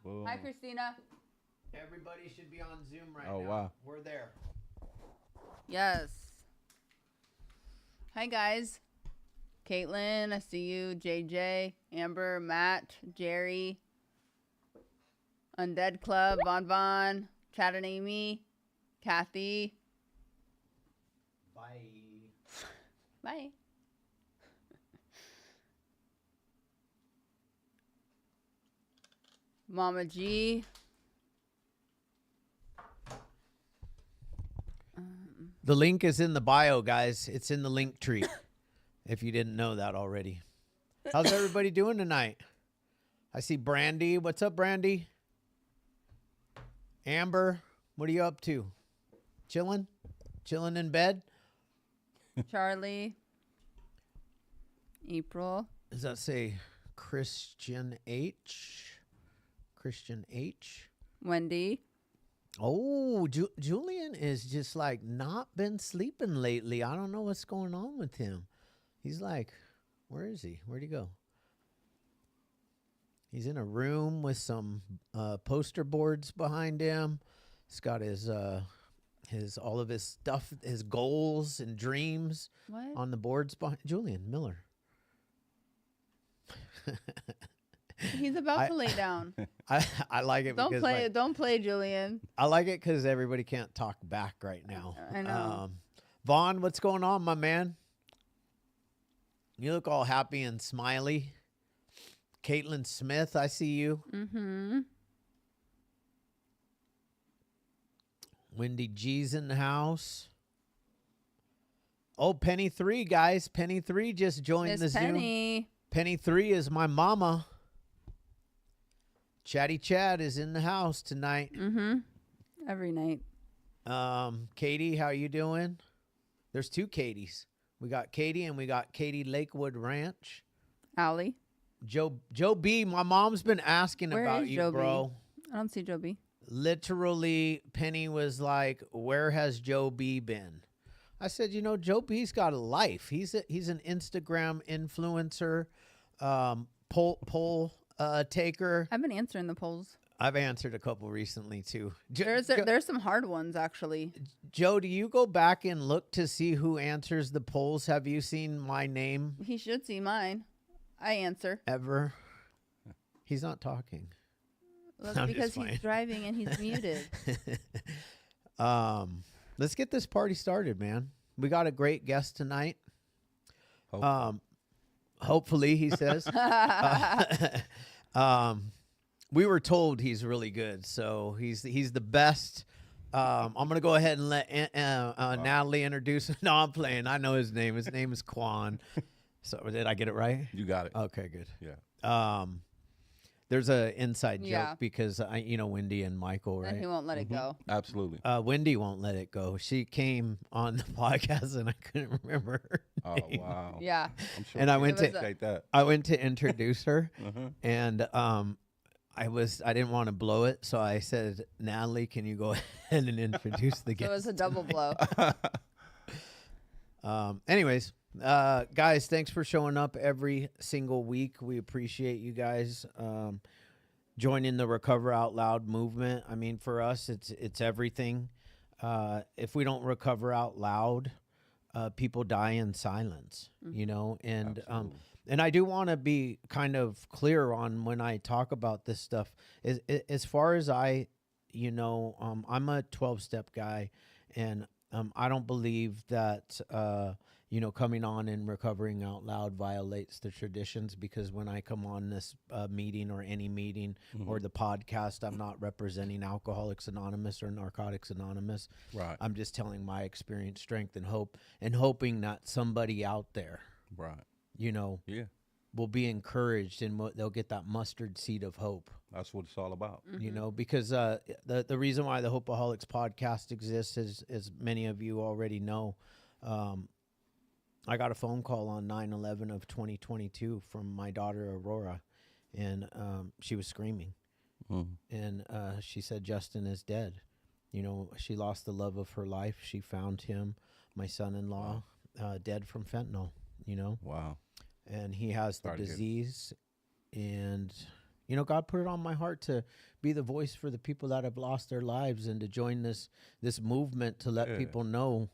Whoa. Hi, Christina. Everybody should be on Zoom right now. Oh, wow. We're there. Yes. Hi, guys. Caitlin, I see you. JJ, Amber, Matt, Jerry, Undead Club, Von, Chad and Amy, Kathy. Bye. Bye. Mama G. The link is in the bio, guys. It's in the link tree. If you didn't know that already. How's everybody doing tonight? I see Brandy. What's up, Brandy? Amber, what are you up to? Chilling? Chilling in bed? Charlie. April. Does that say Christian H? Christian H? Wendy. Oh, Julian is just like not been sleeping lately. I don't know what's going on with him. He's like, where is he? Where'd he go? He's in a room with some poster boards behind him. He's got his all of his stuff, his goals and dreams on the boards behind Julian Miller. He's about to lay down. I like it. Don't play, Julian. I like it because everybody can't talk back right now. I know. Vaughn, what's going on, my man? You look all happy and smiley. Caitlin Smith, I see you. Mm-hmm. Wendy G's in the house. Oh, Penny 3, guys. Penny 3 just joined the Penny. Zoom. Penny 3 is my mama. Chatty Chad is in the house tonight. Mm-hmm. Every night. Katie, how you doing? There's 2 Katies. We got Katie and we got Katie Lakewood Ranch. Allie. Joe B, my mom's been asking Where about is you, Joe bro. B? I don't see Joe B. Literally, Penny was like, where has Joe B been? I said, Joe B's got a life. He's an Instagram influencer, poll taker. I've been answering the polls. I've answered a couple recently too. There's some hard ones actually. Joe, do you go back and look to see who answers the polls? Have you seen my name? He should see mine. I answer. Ever? He's not talking. Well, that's because he's driving and he's muted. Let's get this party started, man. We got a great guest tonight. Hopefully, he says. We were told he's really good, so he's the best. I'm gonna go ahead and let Natalie introduce him. No, I'm playing. I know his name. His name is Quan. So did I get it right? You got it. Okay, good. Yeah. There's a inside joke because Wendy and Michael, right? And he won't let it go. Absolutely. Wendy won't let it go. She came on the podcast and I couldn't remember her name. Wow. Yeah. I'm sure. And I went to take that. I went to introduce her, and I didn't want to blow it, so I said, Natalie, can you go ahead and introduce the guest? So it was a double blow. Anyways, guys, thanks for showing up every single week. We appreciate you guys joining the Recover Out Loud movement. I mean, for us, it's everything. If we don't recover out loud, people die in silence, and I do want to be kind of clear on when I talk about this stuff. As far as I'm a 12-step guy, and I don't believe that coming on and recovering out loud violates the traditions, because when I come on this meeting or any meeting or the podcast, I'm not representing Alcoholics Anonymous or Narcotics Anonymous. Right. I'm just telling my experience, strength, and hope, and hoping that somebody out there, right, will be encouraged and they'll get that mustard seed of hope. That's what it's all about. Because the reason why the Hopeaholics podcast exists is, as many of you already know, I got a phone call on 9/11 of 2022 from my daughter Aurora, and she was screaming, and she said Justin is dead. She lost the love of her life. She found him, my son-in-law, dead from fentanyl. Wow. And he has the disease, and You know, God put it on my heart to be the voice for the people that have lost their lives and to join this movement to let Yeah. people know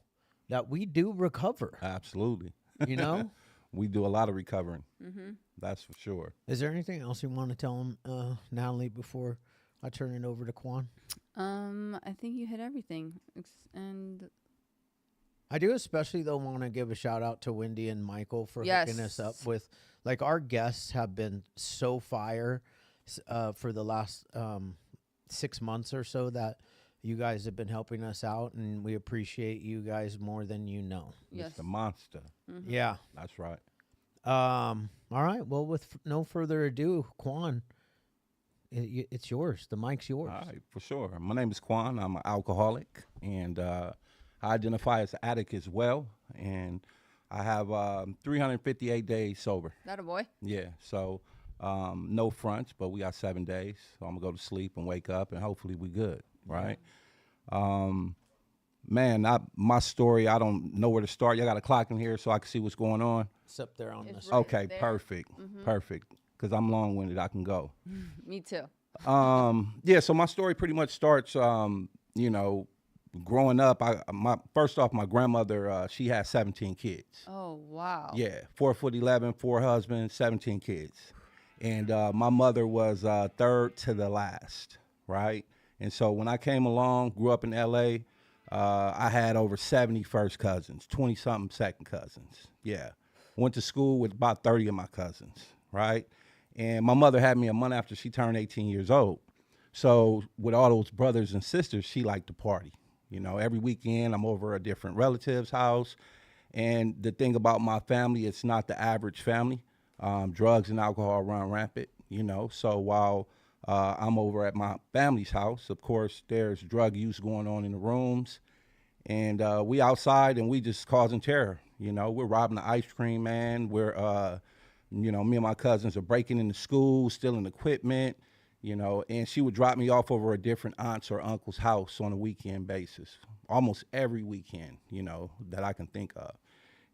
that we do recover. Absolutely. You know, We do a lot of recovering. Mm-hmm. That's for sure. is there anything else you want to tell them, Natalie, before I turn it over to Quan? I think you hit everything. And I do especially though want to give a shout out to Wendy and Michael for hooking us up Yes. with, like, our guests have been so fire for the last 6 months or so that you guys have been helping us out, and we appreciate you guys more than you know. yes. Mr. Monster. Mhm. Yeah. That's right. All right. Well, with no further ado, Quan, it's yours. The mic's yours. All right, for sure. My name is Quan. I'm an alcoholic, and I identify as an addict as well. And I have 358 days sober. That a boy? Yeah, so no fronts, but we got 7 days. So I'm going to go to sleep and wake up, and hopefully we good, right? Man, my story, I don't know where to start. Y'all got a clock in here so I can see what's going on? It's up there on It's this. right Okay, there. perfect, perfect. Because I'm long-winded, I can go. Me too. Yeah, so my story pretty much starts, you know, growing up. First off, my grandmother, she had 17 kids. Oh, wow. Yeah, 4'11", 4 husbands, 17 kids. And my mother was third to the last, right? And so when I came along, grew up in L.A., I had over 70 first cousins, 20-something second cousins. Yeah, went to school with about 30 of my cousins, right? And my mother had me a month after she turned 18 years old. So with all those brothers and sisters, she liked to party. You know, every weekend I'm over a different relative's house. And the thing about my family, it's not the average family. Drugs and alcohol run rampant, you know. So while I'm over at my family's house, of course, there's drug use going on in the rooms. And we outside and we just causing terror. You know, we're robbing the ice cream man. We're, you know, me and my cousins are breaking into school, stealing equipment, you know, and she would drop me off over a different aunt's or uncle's house on a weekend basis, almost every weekend, you know, that I can think of.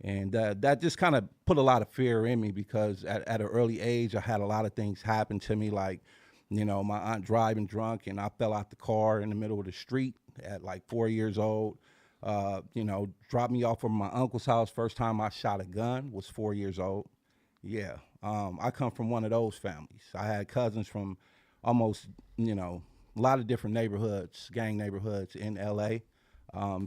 And that just kind of put a lot of fear in me because at an early age, I had a lot of things happen to me, like, you know, my aunt driving drunk and I fell out the car in the middle of the street at like 4 years old. You know, dropped me off from my uncle's house. First time I shot a gun was 4 years old. Yeah, I come from one of those families. I had cousins from almost, you know, a lot of different neighborhoods, gang neighborhoods in L.A.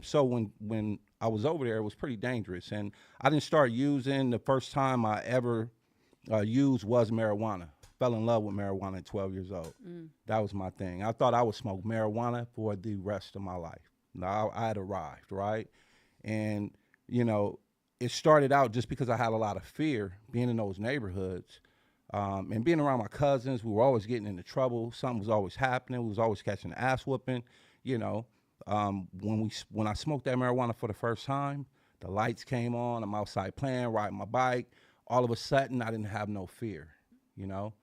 So when I was over there, it was pretty dangerous. And I didn't start using. The first time I ever used was marijuana. Fell in love with marijuana at 12 years old. That was my thing. I thought I would smoke marijuana for the rest of my life. Now I had arrived, right? And, you know, it started out just because I had a lot of fear being in those neighborhoods and being around my cousins. We were always getting into trouble. Something was always happening. We was always catching an ass whooping. You know, when I smoked that marijuana for the first time, the lights came on. I'm outside playing, riding my bike. All of a sudden, I didn't have no fear, you know.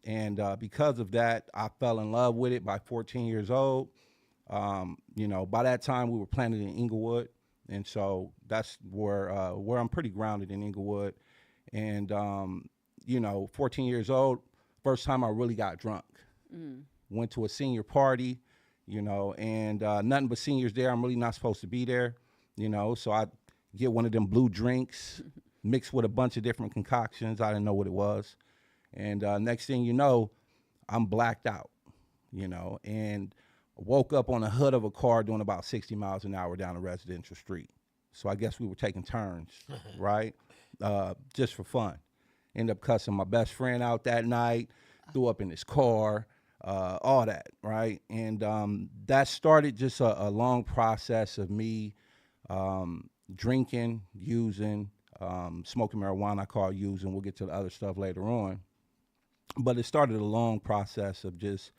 And because of that, I fell in love with it by 14 years old. You know, by that time, we were planted in Inglewood. And so that's where I'm pretty grounded in Inglewood. And, you know, 14 years old, first time I really got drunk. Went to a senior party, you know, and nothing but seniors there. I'm really not supposed to be there, you know. So I get one of them blue drinks mixed with a bunch of different concoctions. I didn't know what it was. And next thing you know, I'm blacked out, you know, and woke up on the hood of a car doing about 60 miles an hour down a residential street. So I guess we were taking turns, right? Just for fun. Ended up cussing my best friend out that night, threw up in his car, all that, right? And that started just a long process of me drinking, using, smoking marijuana, I call using. We'll get to the other stuff later on. But it started a long process of just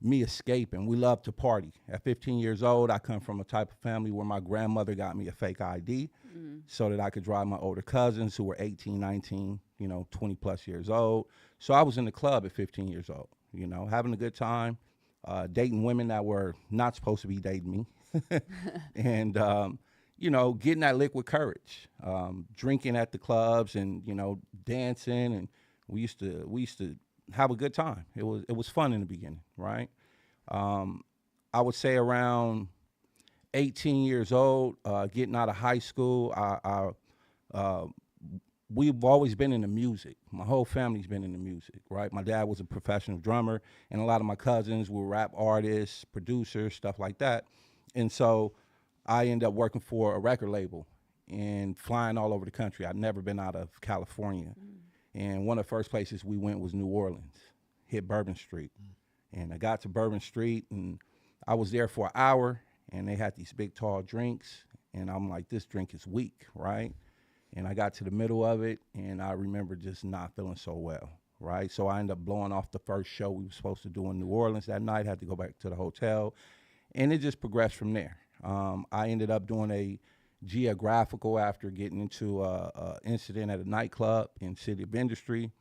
me escaping. We love to party. At 15 years old, I come from a type of family where my grandmother got me a fake ID so that I could drive my older cousins who were 18, 19, you know, 20 plus years old. So I was in the club at 15 years old, you know, having a good time, dating women that were not supposed to be dating me. And, you know, getting that liquid courage, drinking at the clubs and, you know, dancing. And we used to have a good time. It was fun in the beginning, right? I would say around 18 years old, getting out of high school, we've always been into music. My whole family's been into music, right? My dad was a professional drummer, and a lot of my cousins were rap artists, producers, stuff like that. And so I ended up working for a record label and flying all over the country. I'd never been out of California. And one of the first places we went was New Orleans, hit Bourbon Street. And I got to Bourbon Street, and I was there for an hour, and they had these big, tall drinks. And I'm like, this drink is weak, right? And I got to the middle of it, and I remember just not feeling so well, right? So I ended up blowing off the first show we were supposed to do in New Orleans that night, had to go back to the hotel, and it just progressed from there. I ended up doing a geographical after getting into a incident at a nightclub in City of Industry,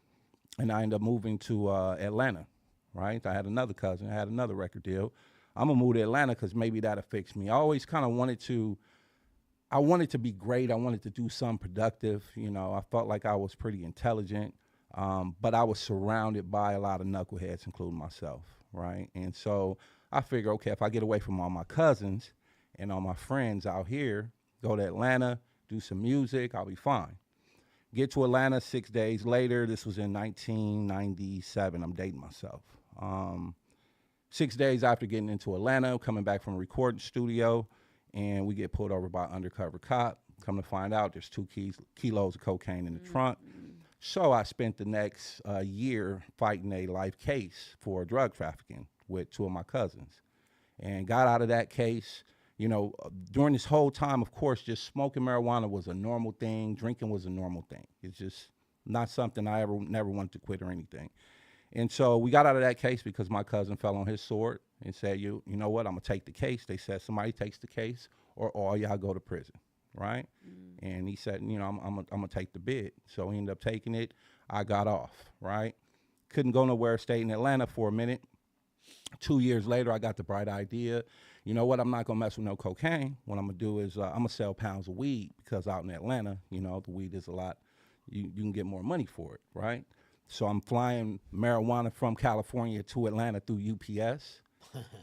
and I ended up moving to Atlanta, right? I had another cousin, I had another record deal. I'm gonna move to Atlanta because maybe that'll fix me. I always kind of wanted to be great. I wanted to do something productive. You know, I felt like I was pretty intelligent, but I was surrounded by a lot of knuckleheads, including myself, right? And so I figured, okay, if I get away from all my cousins and all my friends out here, go to Atlanta, do some music, I'll be fine. Get to Atlanta 6 days later. This was in 1997. I'm dating myself. 6 days after getting into Atlanta, coming back from a recording studio, and we get pulled over by an undercover cop. Come to find out, there's 2 kilos of cocaine in the trunk. So I spent the next year fighting a life case for drug trafficking with 2 of my cousins, and got out of that case. You know, during this whole time, of course, just smoking marijuana was a normal thing. Drinking was a normal thing. It's just not something I never wanted to quit or anything. And so we got out of that case because my cousin fell on his sword and said, you know what, I'm going to take the case. They said somebody takes the case or all y'all go to prison, right? And he said, you know, I'm going to take the bid. So he ended up taking it. I got off, right? Couldn't go nowhere, stayed in Atlanta for a minute. 2 years later, I got the bright idea. You know what, I'm not going to mess with no cocaine. What I'm going to do is I'm going to sell pounds of weed because out in Atlanta, you know, the weed is a lot. You can get more money for it, right? So I'm flying marijuana from California to Atlanta through UPS,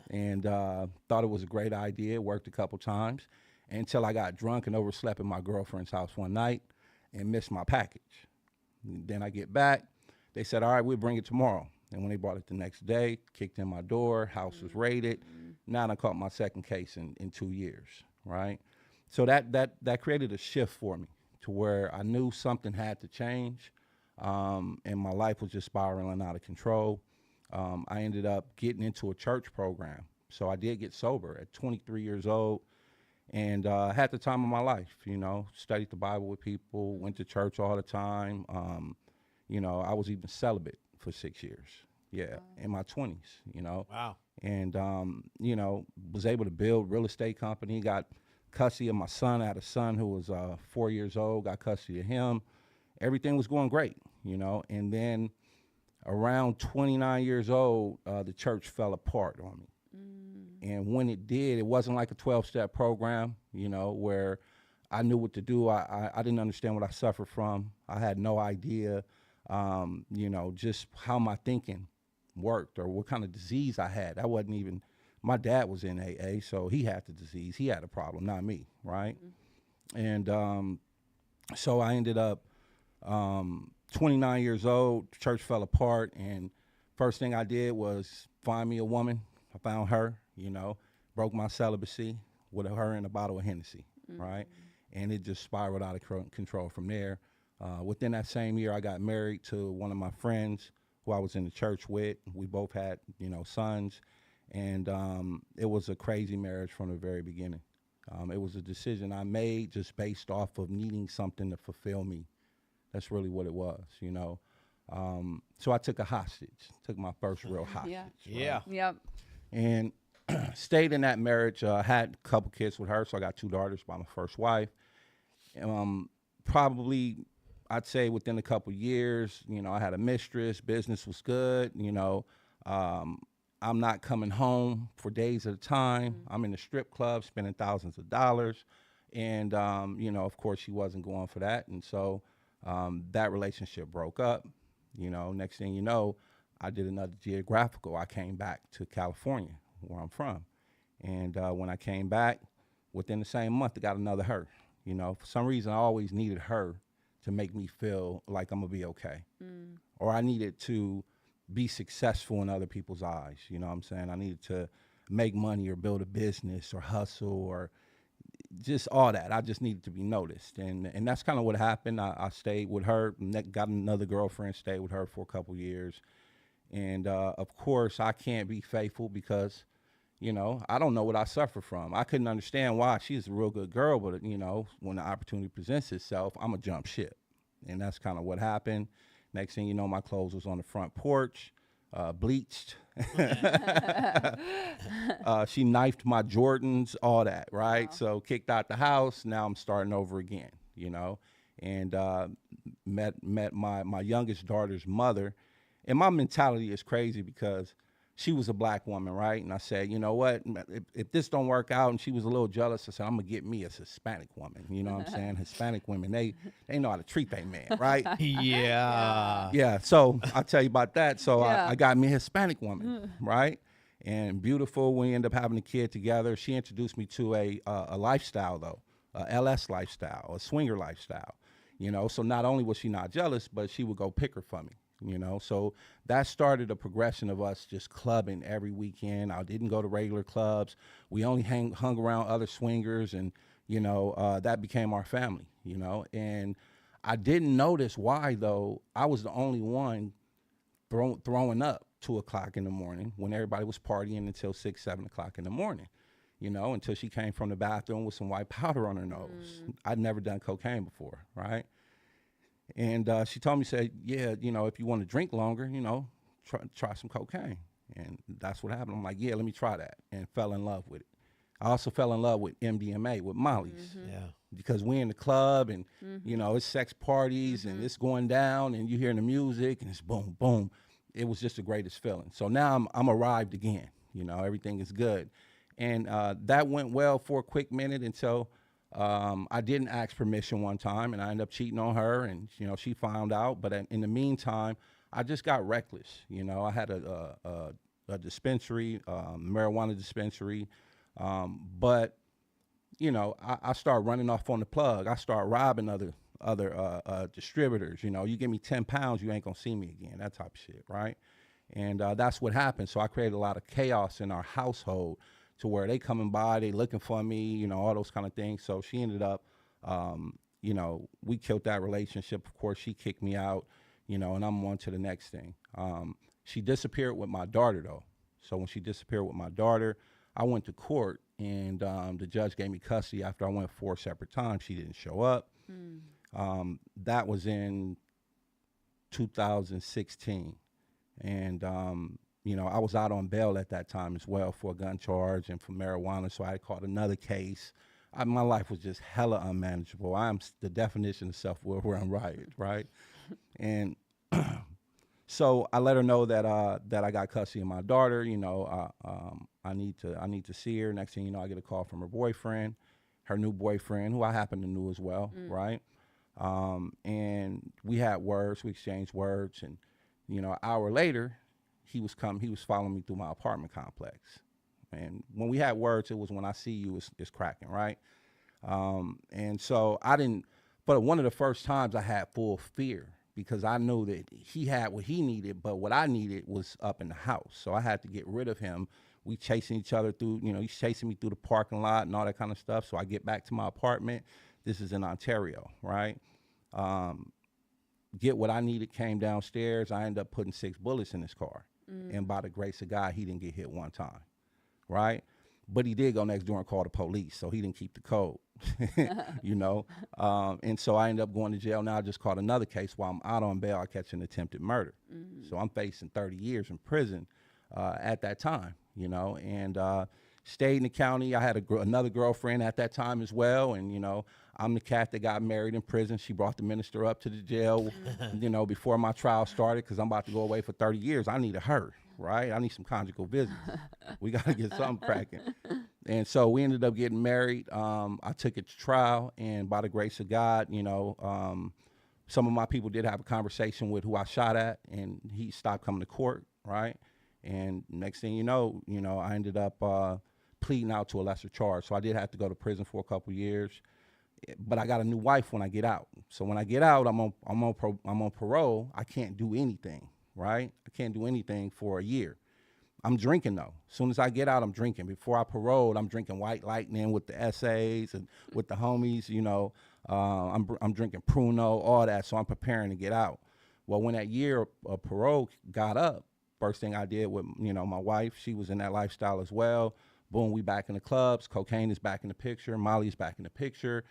and thought it was a great idea. It worked a couple times until I got drunk and overslept at my girlfriend's house one night and missed my package. Then I get back. They said, all right, we'll bring it tomorrow. And when they brought it the next day, kicked in my door, house was raided. Now I caught my second case in 2 years, right? So that created a shift for me to where I knew something had to change. And my life was just spiraling out of control. I ended up getting into a church program. So I did get sober at 23 years old, and had the time of my life, you know, studied the Bible with people, went to church all the time. You know, I was even celibate for 6 years, in my 20s, you know. Wow. And, you know, was able to build real estate company, got custody of my son. I had a son who was 4 years old, got custody of him. Everything was going great, you know. And then around 29 years old, the church fell apart on me. And when it did, it wasn't like a 12-step program, you know, where I knew what to do. I didn't understand what I suffered from. I had no idea, you know, just how my thinking worked or what kind of disease I had. I wasn't even, my dad was in AA, so he had the disease. He had a problem, not me, right? And so I ended up 29 years old, church fell apart, and first thing I did was find me a woman. I found her, you know, broke my celibacy with her and a bottle of Hennessy, right? And it just spiraled out of control from there. Within that same year, I got married to one of my friends who I was in the church with. We both had, you know, sons, and it was a crazy marriage from the very beginning. It was a decision I made just based off of needing something to fulfill me. That's really what it was, you know. So I took a hostage, took my first real hostage. Yeah. Yep. And stayed in that marriage. Had a couple kids with her, so I got 2 daughters by my first wife. Probably, I'd say within a couple years, you know, I had a mistress. Business was good, you know. I'm not coming home for days at a time. I'm in the strip club spending thousands of dollars. And, you know, of course, she wasn't going for that. And so that relationship broke up. You know, next thing you know, I did another geographical. I came back to California, where I'm from. And when I came back, within the same month, I got another her. You know, for some reason, I always needed her to make me feel like I'm going to be okay. Or I needed to be successful in other people's eyes. You know what I'm saying? I needed to make money or build a business or hustle or just all that. I just needed to be noticed. And that's kind of what happened. I stayed with her, got another girlfriend, stayed with her for a couple years. And of course, I can't be faithful because, you know, I don't know what I suffer from. I couldn't understand why. She's a real good girl, but, you know, when the opportunity presents itself, I'm going to jump ship. And that's kind of what happened. Next thing you know, my clothes was on the front porch, bleached. She knifed my Jordans, all that, right? Wow. So kicked out the house. Now I'm starting over again, you know, and met my youngest daughter's mother. And my mentality is crazy because she was a black woman, right? And I said, you know what, if this don't work out, and she was a little jealous, I said, I'm gonna get me a Hispanic woman. You know what I'm saying? Hispanic women, they know how to treat their man, right? Yeah. So I'll tell you about that. So I got me a Hispanic woman, right? And beautiful. We ended up having a kid together. She introduced me to a lifestyle though, a LS lifestyle, a swinger lifestyle. You know, so not only was she not jealous, but she would go pick her for me. You know, so that started a progression of us just clubbing every weekend. I didn't go to regular clubs. We only hung around other swingers, and, you know, that became our family, you know. And I didn't notice why, though. I was the only one throwing up 2 o'clock in the morning when everybody was partying until 6, 7 o'clock in the morning, you know, until she came from the bathroom with some white powder on her nose. I'd never done cocaine before, right? And she told me, said, yeah, you know, if you want to drink longer, you know, try some cocaine. And that's what happened. I'm like, yeah, let me try that, and fell in love with it. I also fell in love with MDMA, with Molly's. Yeah. Because we in the club and, you know, it's sex parties and it's going down and you hearing the music and it's boom, boom. It was just the greatest feeling. So now I'm arrived again. You know, everything is good. And that went well for a quick minute until I didn't ask permission one time, and I ended up cheating on her, and, you know, she found out. But in the meantime, I just got reckless. You know, I had a dispensary, marijuana dispensary, but, you know, I started running off on the plug. I started robbing other distributors. You know, you give me 10 pounds, you ain't gonna see me again, that type of shit, right? And that's what happened. So I created a lot of chaos in our household, to where they coming by, they looking for me, you know, all those kind of things. So she ended up, you know, we killed that relationship. Of course, she kicked me out, you know, and I'm on to the next thing. She disappeared with my daughter, though. So when she disappeared with my daughter, I went to court, and the judge gave me custody after I went 4 separate times. She didn't show up. That was in 2016. And, you know, I was out on bail at that time as well for a gun charge and for marijuana, so I caught another case. My life was just hella unmanageable. I'm the definition of self-will where I'm right? And so I let her know that that I got custody of my daughter. You know, I need to see her. Next thing you know, I get a call from her boyfriend, her new boyfriend, who I happen to know as well, right? And we had words, we exchanged words, and, you know, an hour later, he was following me through my apartment complex. And when we had words, it was, when I see you, it's cracking, right? And so I didn't, but one of the first times I had full fear, because I knew that he had what he needed, but what I needed was up in the house. So I had to get rid of him. We chasing each other through, you know, he's chasing me through the parking lot and all that kind of stuff. So I get back to my apartment. This is in Ontario, right? Get what I needed, came downstairs. I ended up putting 6 bullets in his car. And by the grace of God, he didn't get hit one time, right? But he did go next door and call the police, so he didn't keep the code, you know? And so I ended up going to jail. Now I just caught another case while I'm out on bail. I catch an attempted murder. So I'm facing 30 years in prison at that time, you know? And stayed in the county. I had another girlfriend at that time as well, and, you know, I'm the cat that got married in prison. She brought the minister up to the jail, you know, before my trial started, because I'm about to go away for 30 years. I needed her, right? I need some conjugal visits. We got to get something cracking. And so we ended up getting married. I took it to trial, and by the grace of God, you know, Some of my people did have a conversation with who I shot at, and he stopped coming to court, right? And next thing you know, I ended up pleading out to a lesser charge. So I did have to go to prison for a couple years, but I got a new wife when I get out. So when I get out, I'm on parole. I can't do anything, right? I can't do anything for a year. I'm drinking though. As soon as I get out, I'm drinking. Before I paroled, I'm drinking White Lightning with the essays and with the homies. I'm drinking Pruno, all that. So I'm preparing to get out. Well, when that year of parole got up, first thing I did with my wife, she was in that lifestyle as well. Boom, we back in the clubs. Cocaine is back in the picture. Molly's back in the picture,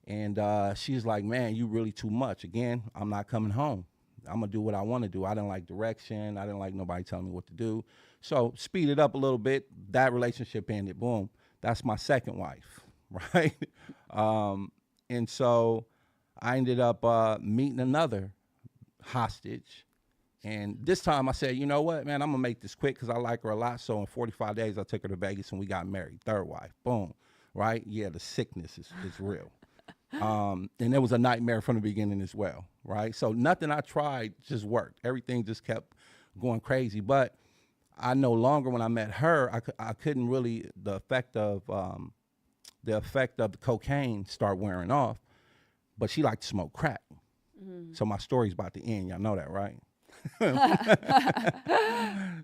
and she's like, "Man, you really too much." Again, I'm not coming home. I'm gonna do what I want to do. I didn't like direction. I didn't like nobody telling me what to do. So speed it up a little bit. That relationship ended. Boom. That's my second wife, right? And so I ended up meeting another hostage. And this time I said, you know what, man, I'm going to make this quick because I like her a lot. So in 45 days, I took her to Vegas and we got married. Third wife. Boom. Right? Yeah, the sickness is real. And it was a nightmare from the beginning as well. Right? So nothing I tried just worked. Everything just kept going crazy. But I no longer, when I met her, I couldn't really, the effect of the cocaine start wearing off, but she liked to smoke crack. Mm-hmm. So my story's about to end. Y'all know that, right?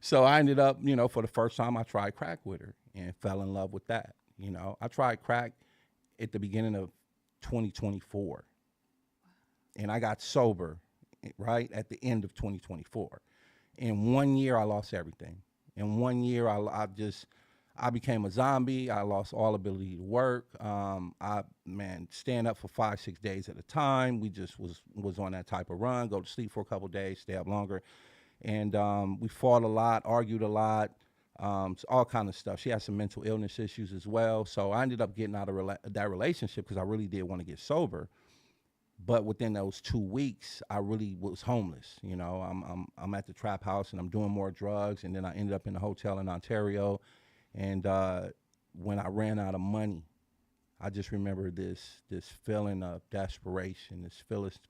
So I ended up, for the first time I tried crack with her and fell in love with that. I tried crack at the beginning of 2024 and I got sober right at the end of 2024. In 1 year, I lost everything. In 1 year, I became a zombie. I lost all ability to work. Stand up for 5-6 days at a time. We just was on that type of run, go to sleep for a couple of days, stay up longer. And we fought a lot, argued a lot, all kind of stuff. She had some mental illness issues as well. So I ended up getting out of that relationship because I really did want to get sober. But within those 2 weeks, I really was homeless. I'm at the trap house and I'm doing more drugs. And then I ended up in a hotel in Ontario. And when I ran out of money, I just remember this feeling of desperation, this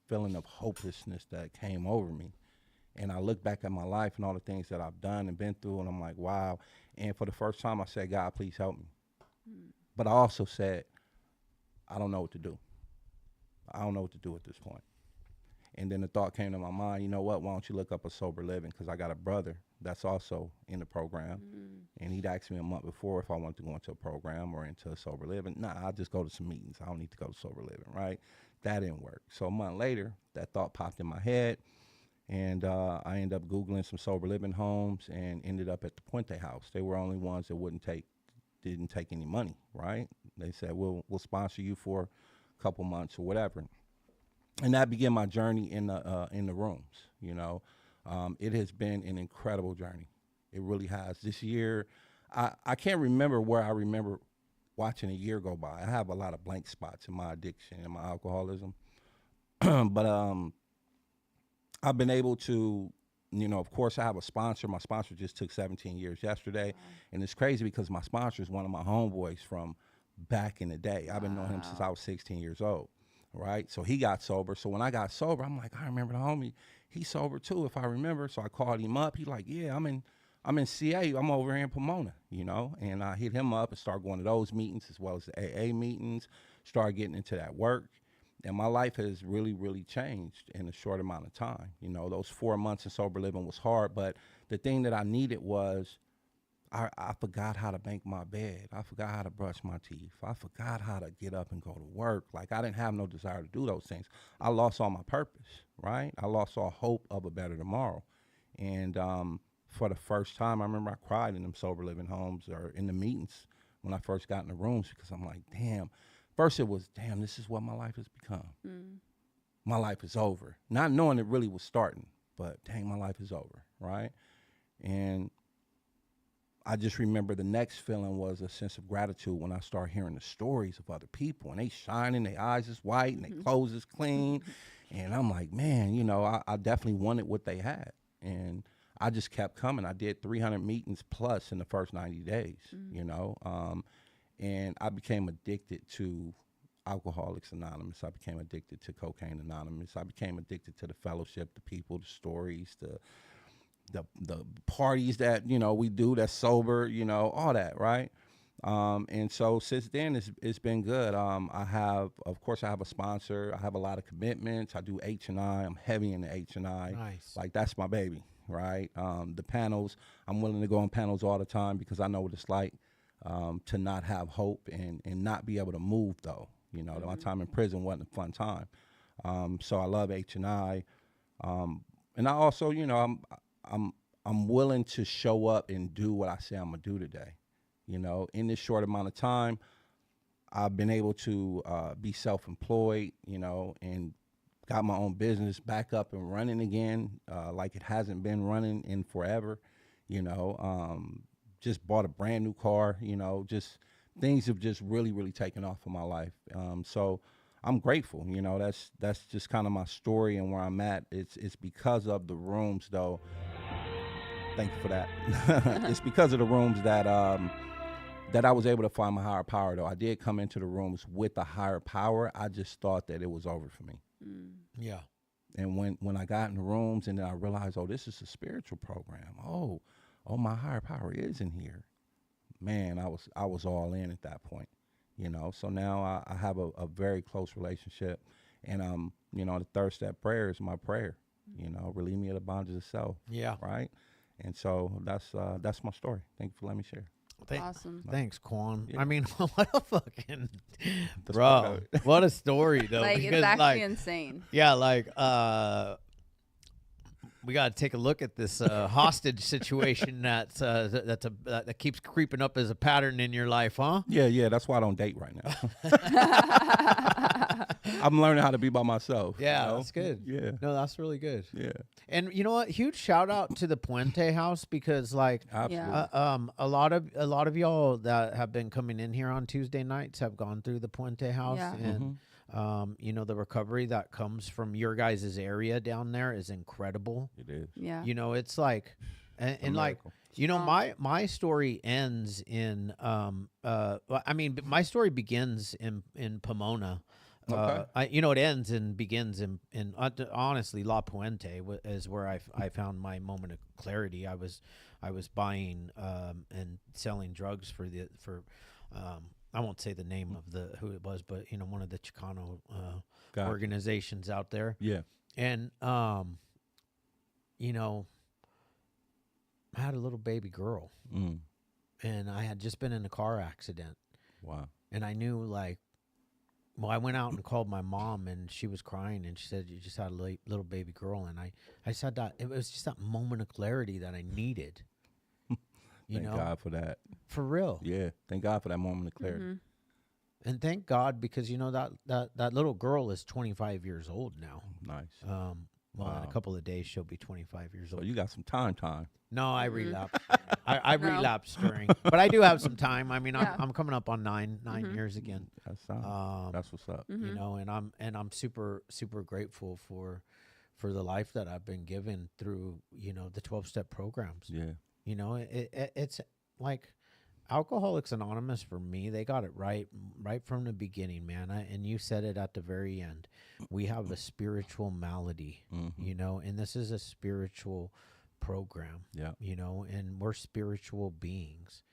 feeling of hopelessness that came over me. And I look back at my life and all the things that I've done and been through, and I'm like, wow. And for the first time, I said, God, please help me. But I also said, I don't know what to do. I don't know what to do at this point. And then the thought came to my mind, you know what, why don't you look up a sober living? Because I got a brother that's also in the program. And he'd asked me a month before if I wanted to go into a program or into a sober living. Nah, I'll just go to some meetings. I don't need to go to sober living, right? That didn't work. So a month later, that thought popped in my head. And I ended up Googling some sober living homes and ended up at the Puente House. They were only ones that didn't take any money, right? They said, we'll sponsor you for a couple months or whatever. And that began my journey in the rooms. It has been an incredible journey. It really has. This year, I can't remember where I remember watching a year go by. I have a lot of blank spots in my addiction and my alcoholism. But I've been able to, of course, I have a sponsor. My sponsor just took 17 years yesterday. Wow. And it's crazy because my sponsor is one of my homeboys from back in the day. I've been knowing him since I was 16 years old. Right? So he got sober. So when I got sober, I'm like, I remember the homie. He's sober too, if I remember. So I called him up. He's like, yeah, I'm in CA. I'm over here in Pomona, And I hit him up and started going to those meetings as well as the AA meetings, started getting into that work. And my life has really, really changed in a short amount of time. Those 4 months in sober living was hard, but the thing that I needed was I forgot how to make my bed. I forgot how to brush my teeth. I forgot how to get up and go to work. Like, I didn't have no desire to do those things. I lost all my purpose, right? I lost all hope of a better tomorrow. And for the first time, I remember I cried in them sober living homes or in the meetings when I first got in the rooms because I'm like, damn. First it was, damn, this is what my life has become. My life is over. Not knowing it really was starting, but dang, my life is over, right? And I just remember the next feeling was a sense of gratitude when I started hearing the stories of other people and they shining, their eyes is white and their clothes is clean. And I'm like, man, I definitely wanted what they had. And I just kept coming. I did 300 meetings plus in the first 90 days, and I became addicted to Alcoholics Anonymous. I became addicted to Cocaine Anonymous. I became addicted to the fellowship, the people, the stories, the parties that, you know, we do that's sober, you know, all that, right? And so since then, it's been good. Of course, I have a sponsor. I have a lot of commitments. I do H&I. I'm heavy into H&I. Nice. Like, that's my baby, right? The panels, I'm willing to go on panels all the time because I know what it's like to not have hope and not be able to move, though. You know, my time in prison wasn't a fun time. So I love H&I. And I also, you know, I'm willing to show up and do what I say I'm gonna do today. You know, in this short amount of time, I've been able to be self-employed, you know, and got my own business back up and running again, like it hasn't been running in forever. You know, just bought a brand new car. You know, just things have just really, really taken off in my life. So I'm grateful. You know, that's just kind of my story and where I'm at. It's because of the rooms, though. Thank you for that. It's because of the rooms that I was able to find my higher power, though. I did come into the rooms with a higher power. I just thought that it was over for me. Yeah. And when I got in the rooms and then I realized, oh, this is a spiritual program. Oh, my higher power is in here. Man, I was all in at that point, you know. So now I have a very close relationship. And, you know, the third step prayer is my prayer, you know, relieve me of the bondage of self. Yeah. Right. And so that's my story. Thank you for letting me share. Awesome. Thanks, Quan. Yeah. I mean, what a fucking That's bro. What a story, though. Like, because, it's actually like, insane. yeah, like we got to take a look at this hostage situation that keeps creeping up as a pattern in your life, huh? Yeah, that's why I don't date right now. I'm learning how to be by myself. Yeah, you know? that's good. Yeah. No, that's really good. Yeah. And you know what? Huge shout out to the Puente House because, like, Absolutely. a lot of y'all that have been coming in here on Tuesday nights have gone through the Puente House, Yeah. and you know, the recovery that comes from your guys' area down there is incredible. It is. Yeah. You know, it's like, and like, you know, my story ends in I mean, my story begins in Pomona. Okay. You know, it ends and begins in honestly, La Puente is where I found my moment of clarity. I was buying and selling drugs for I won't say the name of who it was, but you know, one of the Chicano organizations out there. Yeah. And you know, I had a little baby girl, and I had just been in a car accident. Wow. And I knew, like, well, I went out and called my mom, and she was crying, and she said, "You just had a little baby girl." And I said that it was just that moment of clarity that I needed. Thank God for that. For real. Yeah. Thank God for that moment of clarity. And thank God, because you know that little girl is 25 years old now. Nice. Well, in a couple of days she'll be 25 years So old. you got some time. No, I relapsed. I No. relapsed during, but I do have some time. I mean, Yeah. I'm coming up on nine years again. That's what's up. You know, and I'm super grateful for the life that I've been given through, you know, the 12-step programs. Yeah. You know, it's like Alcoholics Anonymous for me. They got it right from the beginning, man. And you said it at the very end. We have a spiritual malady, you know, and this is a spiritual program. Yeah. You know, and we're spiritual beings.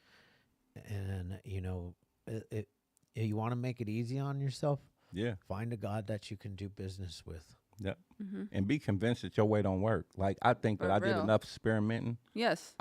And you know, you want to make it easy on yourself? Yeah. Find a God that you can do business with. Yep. And be convinced that your way don't work. Like, I think that For I did real. enough experimenting. Yes.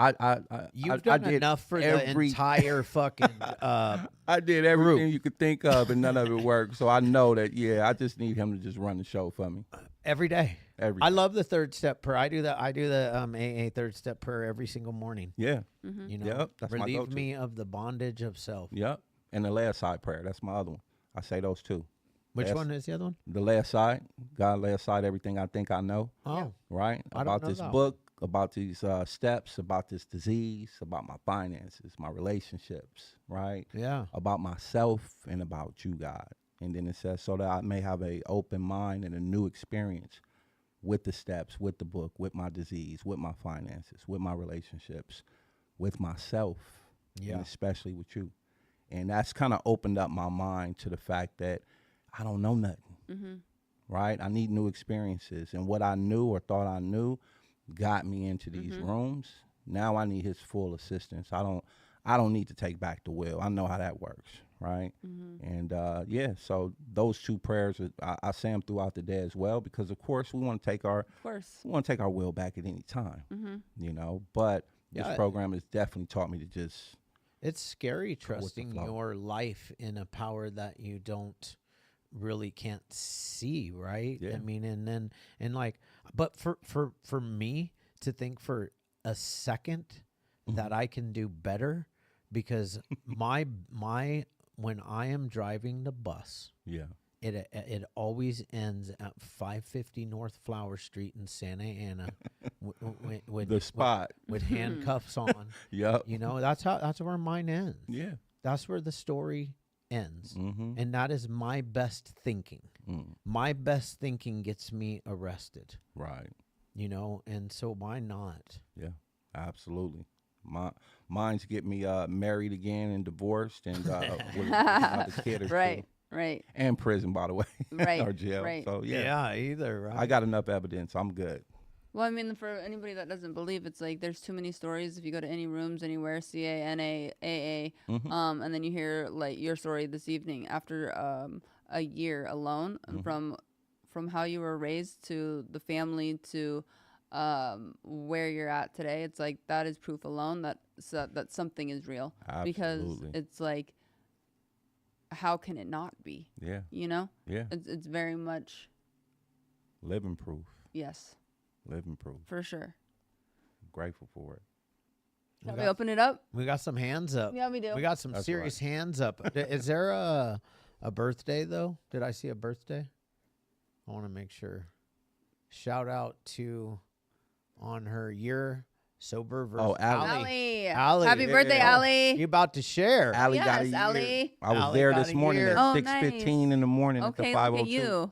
You've done did enough for the entire fucking. I did everything you could think of, and none of it worked. So I know that. Yeah, I just need him to just run the show for me Every day. every. I day. love the third step prayer. I do the AA third step prayer every single morning. Yeah. You know, Yep, that's my relieve go-to. me of the bondage of self. Yep. And the last side prayer. That's my other one. I say those two. Which Yes. one is the other one? The last side. God lay aside everything I think I know. Oh, Right. I don't About know this that book. About these steps. About this disease. About my finances. My relationships. Right. yeah. About myself and about you, God. And then it says, so that I may have a open mind and a new experience with the steps, with the book, with my disease, with my finances, with my relationships, with myself, Yeah. and especially with you. And that's kind of opened up my mind to the fact that I don't know nothing. Mm-hmm. Right? I need new experiences. And what I knew or thought I knew got me into these rooms. Now I need his full assistance. I don't need to take back the wheel. I know how that works, right? And yeah, so those two prayers, I say them throughout the day as well, because of course we want to take our will back at any time, you know. But this program has definitely taught me to just. It's scary go with the trusting flow. your life in a power that you really can't see, right? Yeah. I mean, and like, but for me to think for a second that I can do better, because my when I am driving the bus, Yeah. it always ends at 550 North Flower Street in Santa Ana, with The spot. with handcuffs on. Yep. You know, that's where mine ends. Yeah. That's where the story ends. Mm-hmm. And that is my best thinking. My best thinking gets me arrested, Right. you know, and so why not? Yeah. Absolutely. Mine's get me married again and divorced and with another kid or Right. two. Right. And prison, by the way. Right. Or jail. Right. So yeah. Either, right? I got enough evidence. I'm good. Well, I mean, for anybody that doesn't believe, it's like there's too many stories. If you go to any rooms anywhere, CA, NA, AA, and then you hear like your story this evening after a year alone, and from how you were raised to the family to where you're at today, it's like that is proof alone that something is real. Because Absolutely. it's like, how can it not be? Yeah. You know, Yeah. it's very much Living proof. yes, Living proof. for sure. Grateful for it. Shall we open it up? We got some hands up. Yeah, we do. We got some That's serious hands up. Is there a birthday though? Did I see a birthday? I want to make sure. Shout out to on her year sober versus Oh, Allie. Allie. Happy birthday, Yeah. Allie. You about to share? Allie got a Yes, year. Allie. I was Allie there got this a morning year. at Oh, 6:15 in the morning Okay, at the look 5:02. at you.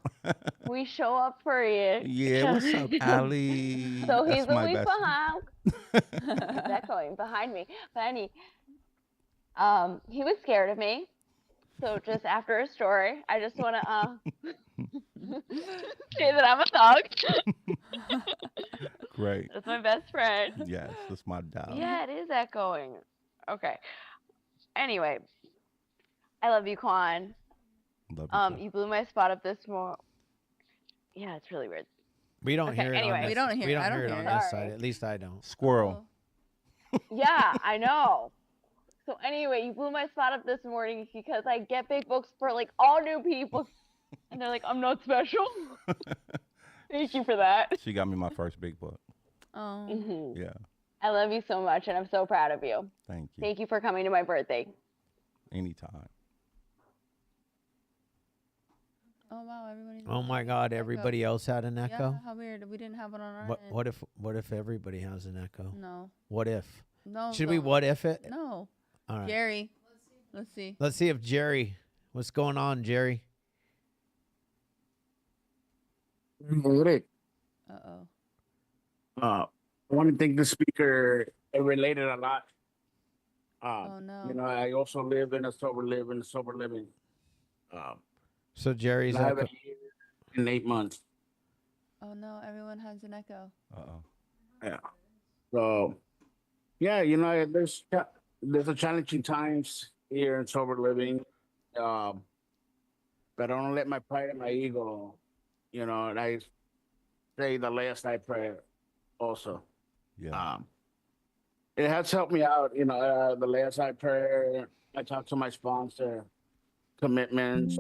We show up for you. Yeah, what's up, Allie? So he's That's my a week best. behind. That's going behind me. But he was scared of me. So just after his story, I just want to say that I'm a thug. Great. That's my best friend. Yes, that's my dog. Yeah, it is echoing. Okay. Anyway, I love you, Quan. Love you too. You blew my spot up this morning. Yeah, it's really weird. We don't Okay, hear it. anyway. On this, We don't hear- We don't I don't hear it hear on it. this Sorry. side. At least I don't. Squirrel. Yeah, I know. So anyway, you blew my spot up this morning because I get big books for like all new people, and they're like, "I'm not special." Thank you for that. She got me my first big book. Oh, Mhm. Yeah. I love you so much, and I'm so proud of you. Thank you. Thank you for coming to my birthday. Anytime. oh wow, everybody's. Oh my God! Everybody else had an echo. Yeah, how weird. We didn't have it on our What? end. What if everybody has an echo? No, What if? no. Should we no. what if it? No, All right. Gary. Let's see. Let's see if Jerry. What's going on, Jerry? Rick, Uh-oh. I want to thank the speaker. It related a lot. Oh no. You know, I also live in a sober living. So Jerry's I have a echo. year in 8 months. Oh no, everyone has an echo. Uh-oh. Yeah. So, yeah, you know, there's a challenging times here in sober living. But I don't let my pride and my ego, you know, and I say the last night prayer also. Yeah. It has helped me out, you know, the last night prayer. I talked to my sponsor, commitments.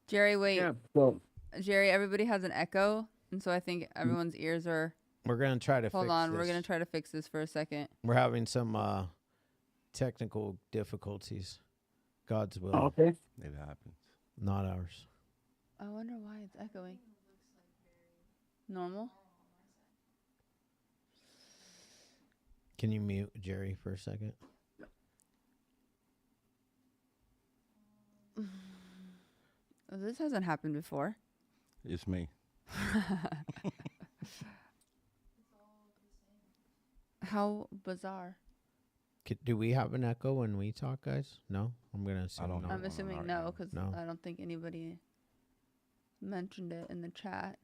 Jerry, wait. Yeah, so Jerry, everybody has an echo, and so I think everyone's ears are. We're gonna try to Hold fix on, this. we're gonna try to fix this for a second. We're having some technical difficulties. God's will, okay. It happens. not ours. I wonder why it's echoing. Normal. Can you mute Jerry for a second? This hasn't happened before. It's me. How bizarre. Do we have an echo when we talk, guys? No, I'm gonna assume don't no. know. I'm assuming not no, yet. because No. I don't think anybody mentioned it in the chat.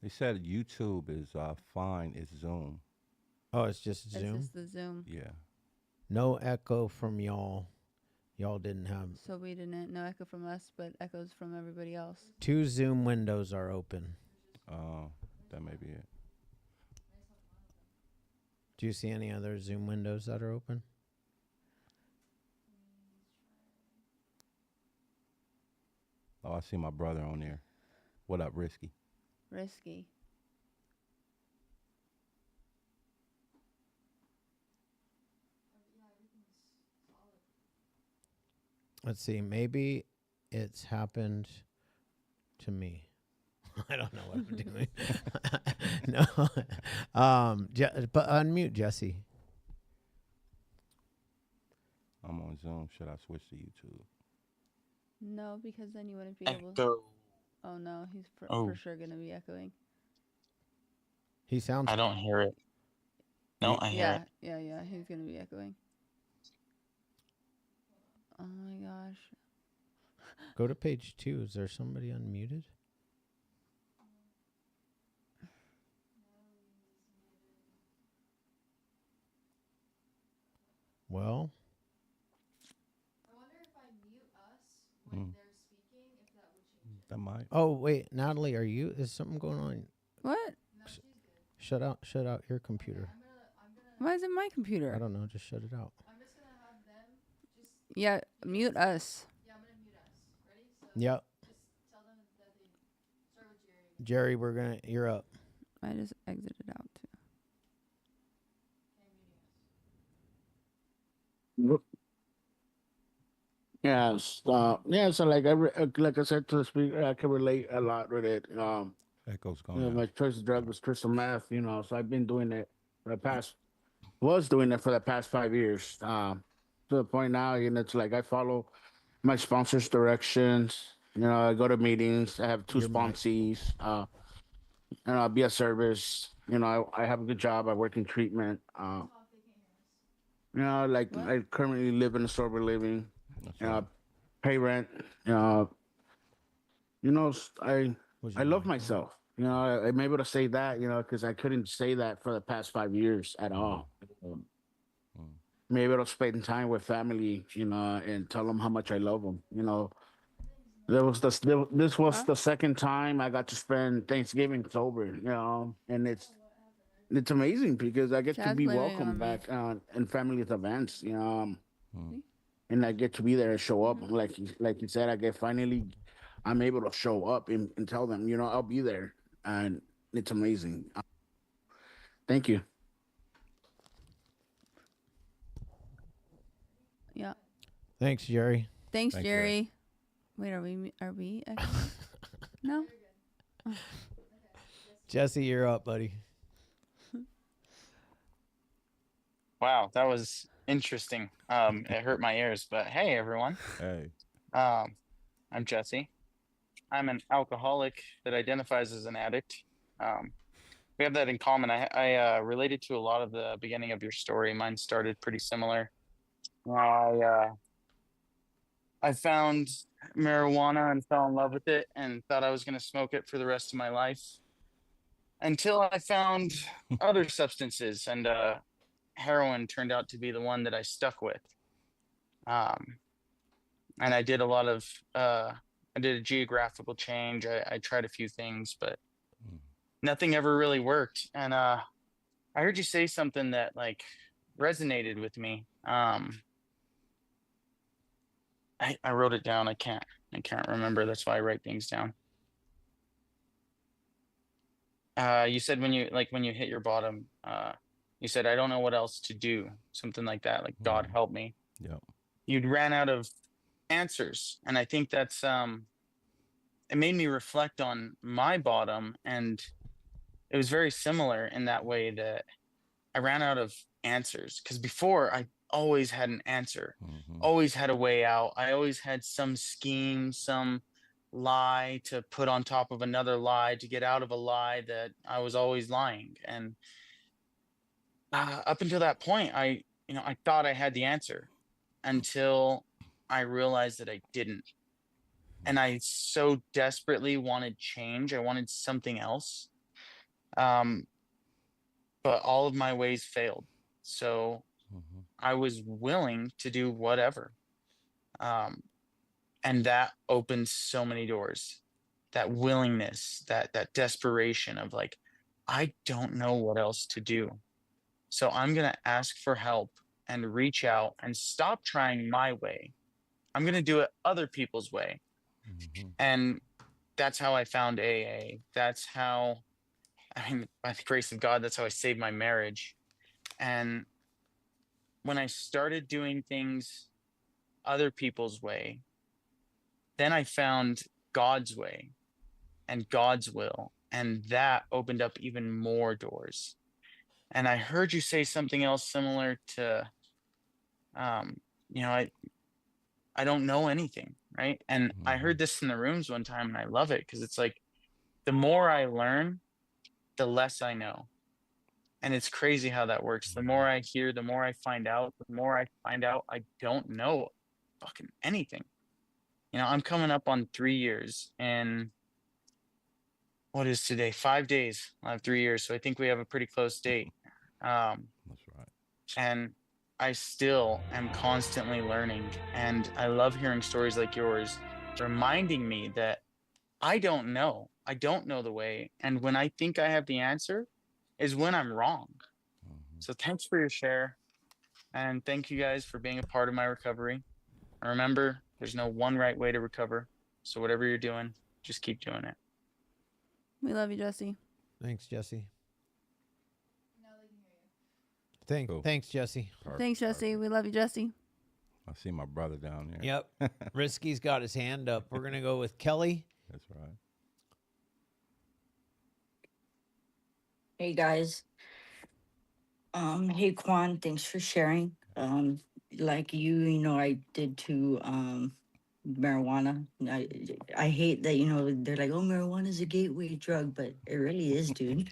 They said YouTube is fine. It's Zoom. Oh, it's just It's Zoom. just the Zoom. Yeah. No echo from y'all. Y'all didn't have So we didn't, no echo from us, but echoes from everybody else. 2 Zoom windows are open. That may be it. Do you see any other Zoom windows that are open? Oh, I see my brother on there. What up, Risky? Risky. Let's see. Maybe it's happened to me. I don't know what I'm doing. No. But unmute Jesse. I'm on Zoom. Should I switch to YouTube? No, because then you wouldn't be able. Echo. Oh no, he's for Oh. sure gonna be echoing. He sounds. I don't hear it. No, I hear it. Yeah, he's gonna be echoing. Oh my gosh. Go to page 2. Is there somebody unmuted? Well, I wonder if I mute us when they're speaking, if that would change it. That might. oh wait, Natalie, are you? Is something going on? What? Shut out your computer. Why is it my computer? I don't know. Just shut it out. Yeah, mute us. Yep. Jerry, you're up. I just exited out too. Yes. So like like I said to the speaker, I can relate a lot with it. Echo's You going know, out. my first drug was crystal meth. You know, so I've been doing it for the past. Was doing it for the past 5 years. To the point now, you know, it's like I follow my sponsors' directions. You know, I go to meetings. I have 2 Your mic. sponsees. And I'll be a service. You know, I have a good job. I work in treatment. You know, like What? I currently live in a sober living. That's You right. know, pay rent. You know, Was I your love mic on? myself. You know, I'm able to say that. You know, because I couldn't say that for the past 5 years at all. I'm able to spend time with family. You know, and tell them how much I love them. You know, this was Huh? the second time I got to spend Thanksgiving sober. You know, and it's amazing because I get to Chad's be blaming it welcomed on me. back in family events. You know, Mm. and I get to be there and show up. Like you said, I'm able to show up and tell them, you know, I'll be there, and it's amazing. Thank you. Yeah. Thanks, Jerry. Thanks, Thank you. Jerry. Wait, are we echoing? No. Jesse, you're up, buddy. Wow, that was interesting. It hurt my ears, but hey, everyone. Hey. I'm Jesse. I'm an alcoholic that identifies as an addict. We have that in common. I related to a lot of the beginning of your story. Mine started pretty similar. I found marijuana and fell in love with it and thought I was going to smoke it for the rest of my life until I found other substances, and heroin turned out to be the one that I stuck with. And I did a lot of, I did a geographical change. I tried a few things, but nothing ever really worked. And I heard you say something that like resonated with me. I wrote it down. I can't remember. That's why I write things down. You said when you hit your bottom, you said, I don't know what else to do. Something like that. Like, God help me. Yep. You'd ran out of answers. And I think that's, it made me reflect on my bottom. And it was very similar in that way that I ran out of answers. Because before I always had an answer, always had a way out. I always had some scheme, some lie to put on top of another lie to get out of a lie that I was always lying. And up until that point, I I thought I had the answer until I realized that I didn't. And I so desperately wanted change. I wanted something else. But all of my ways failed. So I was willing to do whatever. And that opened so many doors. That willingness, that desperation of like, I don't know what else to do. So I'm going to ask for help and reach out and stop trying my way. I'm going to do it other people's way. And that's how I found AA. That's how, by the grace of God, that's how I saved my marriage. And when I started doing things other people's way, then I found God's way and God's will. And that opened up even more doors. And I heard you say something else similar to, I don't know anything, right? And I heard this in the rooms one time, and I love it because it's like, the more I learn, the less I know. And it's crazy how that works. The more I hear, the more I find out, the more I find out I don't know fucking anything. I'm coming up on 3 years, and what is today? 5 days. I'll have 3 years. So I think we have a pretty close date. That's right. And I still am constantly learning. And I love hearing stories like yours, reminding me that I don't know. I don't know the way. And when I think I have the answer is when I'm wrong. So thanks for your share. And thank you guys for being a part of my recovery. And remember, there's no one right way to recover. So whatever you're doing, just keep doing it. We love you, Jesse. Thanks, Jesse. Cool. Thanks, Jesse. Thanks, Jesse. We love you, Jesse. I see my brother down there. Yep. Risky's got his hand up. We're going to go with Kelly. That's right. Hey guys. Hey Quan, thanks for sharing. Like I did to marijuana. I hate that, they're like, oh, marijuana is a gateway drug, but it really is, dude.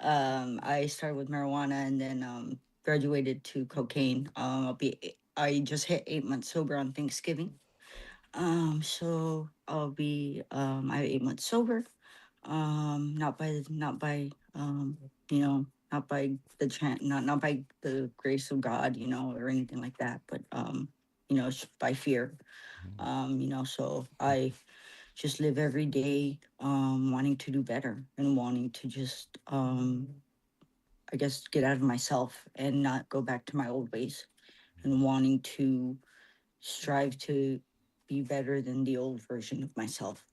I started with marijuana and then graduated to cocaine. I just hit 8 months sober on Thanksgiving. So I'll be I'm 8 months sober. Not by not by not by the grace of God, or anything like that, but it's by fear. So I just live every day wanting to do better and wanting to just I guess get out of myself and not go back to my old ways, and wanting to strive to be better than the old version of myself,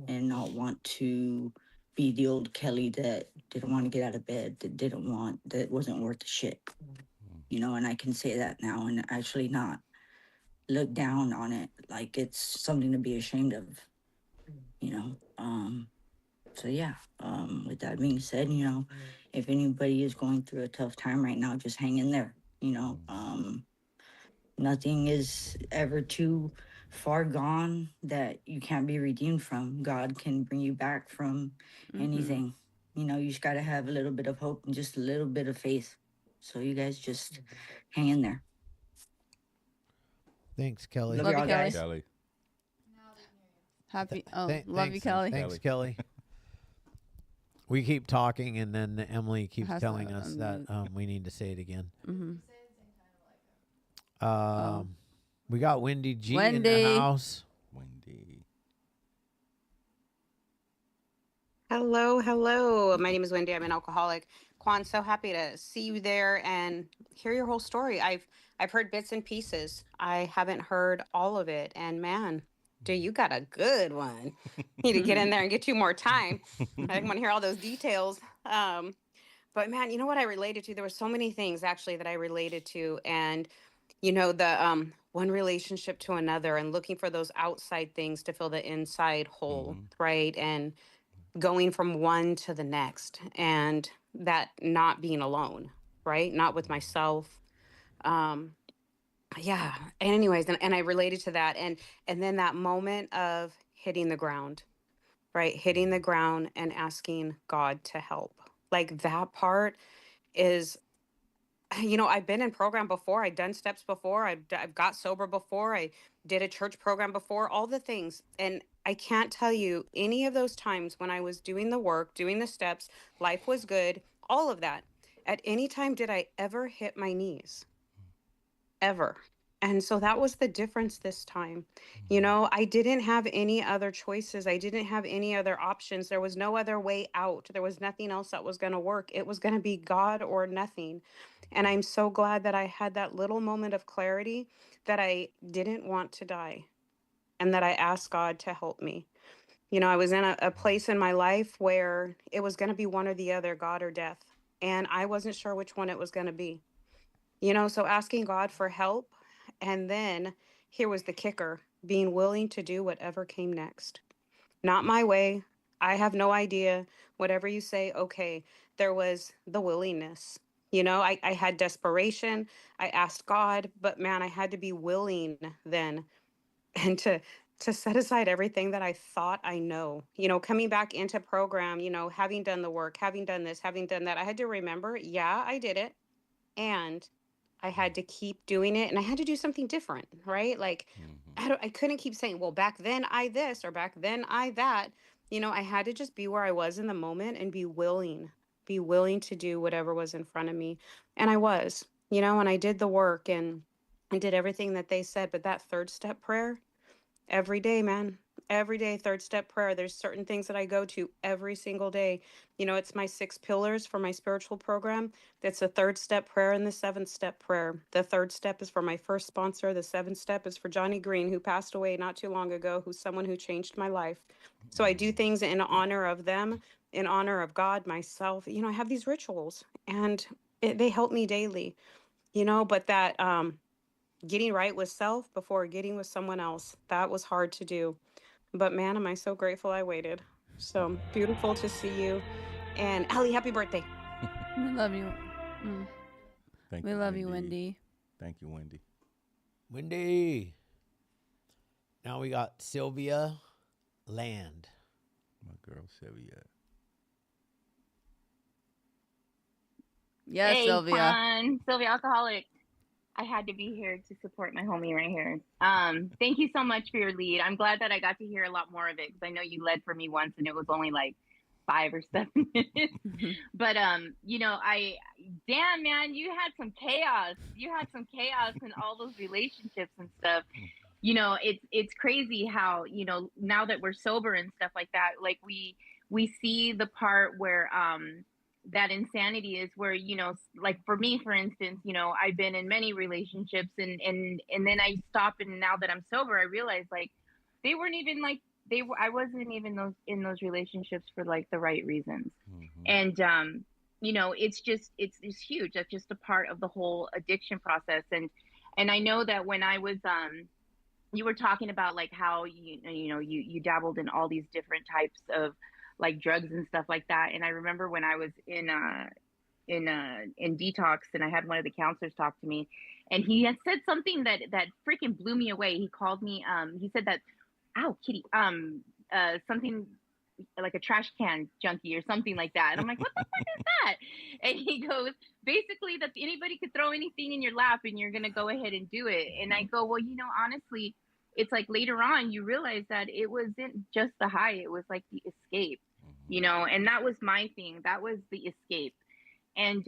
and not want to be the old Kelly that didn't want to get out of bed, that wasn't worth the shit. And I can say that now and actually not look down on it like it's something to be ashamed of. So yeah, with that being said, if anybody is going through a tough time right now, just hang in there. Nothing is ever too far gone that you can't be redeemed from. God can bring you back from anything. You just got to have a little bit of hope and just a little bit of faith. So you guys just hang in there. Thanks, Kelly. Love you, y'all, Kelly. guys. Kelly. Happy. Oh, Th- love you, Kelly. Thanks, Kelly. We keep talking, and then Emily keeps Has telling to us that unmute. we need to say it again. Mm-hmm. We got Wendy G in Wendy. the house. Wendy. Hello. My name is Wendy. I'm an alcoholic. Quan, so happy to see you there and hear your whole story. I've heard bits and pieces. I haven't heard all of it. And man, dude, you got a good one. Need to get in there and get you more time. I want to hear all those details. But man, you know what I related to? There were so many things actually that I related to. And the one relationship to another and looking for those outside things to fill the inside hole, right? And going from one to the next, and that not being alone, right? Not with myself. Yeah. And anyways, and I related to that. And then that moment of hitting the ground, right? Hitting the ground and asking God to help. Like that part is you know, I've been in program before. I've done steps before. I've got sober before. I did a church program before, all the things. And I can't tell you any of those times when I was doing the work, doing the steps, life was good, all of that. At any time did I ever hit my knees, ever. And so that was the difference this time. You know, I didn't have any other choices. I didn't have any other options. There was no other way out. There was nothing else that was going to work. It was going to be God or nothing. And I'm so glad that I had that little moment of clarity that I didn't want to die and that I asked God to help me. You know, I was in a place in my life where it was going to be one or the other, God or death. And I wasn't sure which one it was going to be. You know, so asking God for help. And then here was the kicker, being willing to do whatever came next. Not my way. I have no idea. Whatever you say, okay. There was the willingness. You know, I had desperation. I asked God, but man, I had to be willing then and to set aside everything that I thought I know. You know, coming back into program, you know, having done the work, having done this, having done that, I had to remember, yeah, I did it. And I had to keep doing it and I had to do something different, right? Like I couldn't keep saying, well, back then I this or back then I that. You know, I had to just be where I was in the moment and be willing to do whatever was in front of me. And I was, you know, and I did the work and I did everything that they said. But that third step prayer, every day, man. Every day, third step prayer. There's certain things that I go to every single day. You know, it's my 6 pillars for my spiritual program. That's the third step prayer and the seventh step prayer. The third step is for my first sponsor. The seventh step is for Johnny Green, who passed away not too long ago, who's someone who changed my life. So I do things in honor of them, in honor of God, myself. You know, I have these rituals and they help me daily, you know, but that, getting right with self before getting with someone else. That was hard to do. But man, am I so grateful I waited. So beautiful to see you. And Allie, happy birthday. We love you. Mm. Thank We you, love you, Wendy. Thank you, Wendy. Wendy. Now we got Sylvia Land. My girl Sylvia. Yes, Hey, Sylvia. Quan, Sylvia Alcoholic. I had to be here to support my homie right here. Thank you so much for your lead. I'm glad that I got to hear a lot more of it because I know you led for me once and it was only like 5 or 7 minutes. But you know, damn man, you had some chaos. You had some chaos in all those relationships and stuff. You know, it's crazy how, you know, now that we're sober and stuff like that, like we see the part where that insanity is where, you know, like for me, for instance, you know, I've been in many relationships and then I stop, and now that I'm sober, I realize like they weren't even like I wasn't even in those relationships for like the right reasons. And you know, it's huge. That's just a part of the whole addiction process. And I know that when I was you were talking about like how you dabbled in all these different types of like drugs and stuff like that. And I remember when I was in detox, and I had one of the counselors talk to me, and he had said something that freaking blew me away. He called me, he said that, ow, kitty, something like a trash can junkie or something like that. And I'm like, what the fuck is that? And he goes, basically that anybody could throw anything in your lap and you're going to go ahead and do it. And I go, well, you know, honestly, it's like later on you realize that it wasn't just the high, it was like the escape, you know. And that was my thing, that was the escape. And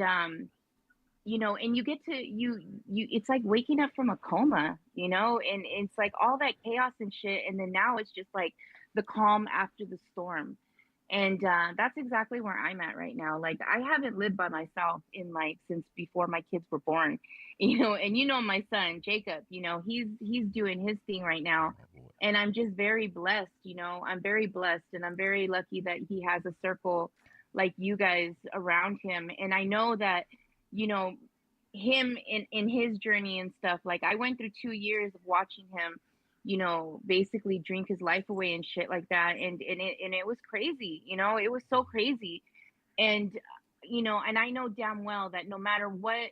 you know, and you get to you it's like waking up from a coma, you know, and it's like all that chaos and shit, and then now it's just like the calm after the storm. And that's exactly where I'm at right now. Like I haven't lived by myself in like since before my kids were born, you know. And you know, my son Jacob, you know, he's doing his thing right now, and I'm just very blessed, you know. I'm very blessed, and I'm very lucky that he has a circle like you guys around him. And I know that, you know, him in his journey and stuff, like I went through 2 years of watching him, you know, basically drink his life away and shit like that. And it was crazy, you know, it was so crazy. And, you know, and I know damn well that no matter what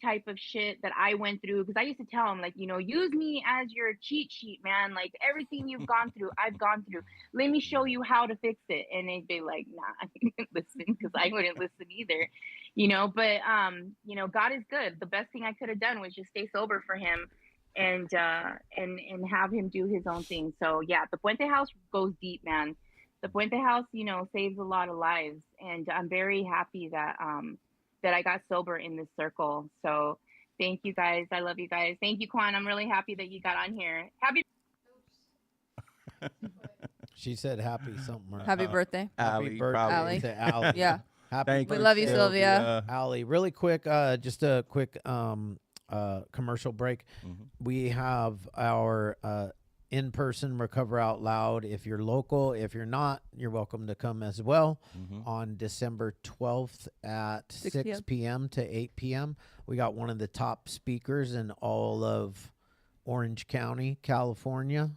type of shit that I went through, because I used to tell him, like, you know, use me as your cheat sheet, man. Like, everything you've gone through, I've gone through. Let me show you how to fix it. And they'd be like, nah, I didn't listen, because I wouldn't listen either, you know. But you know, God is good. The best thing I could have done was just stay sober for him, and have him do his own thing. So yeah, the Puente House goes deep, man. The Puente House, you know, saves a lot of lives, and I'm very happy that that I got sober in this circle. So thank you guys. I love you guys. Thank you, Quan. I'm really happy that you got on here. Happy. She said happy something. Happy birthday. Happy Allie, birthday Allie. to Allie. Yeah. Happy Thank birthday. We love you, Sylvia. Allie, really quick, just a quick commercial break. We have our in-person Recover Out Loud. If you're local, if you're not, you're welcome to come as well on December 12th at 6 p.m. to 8 p.m. We got one of the top speakers in all of Orange County, California,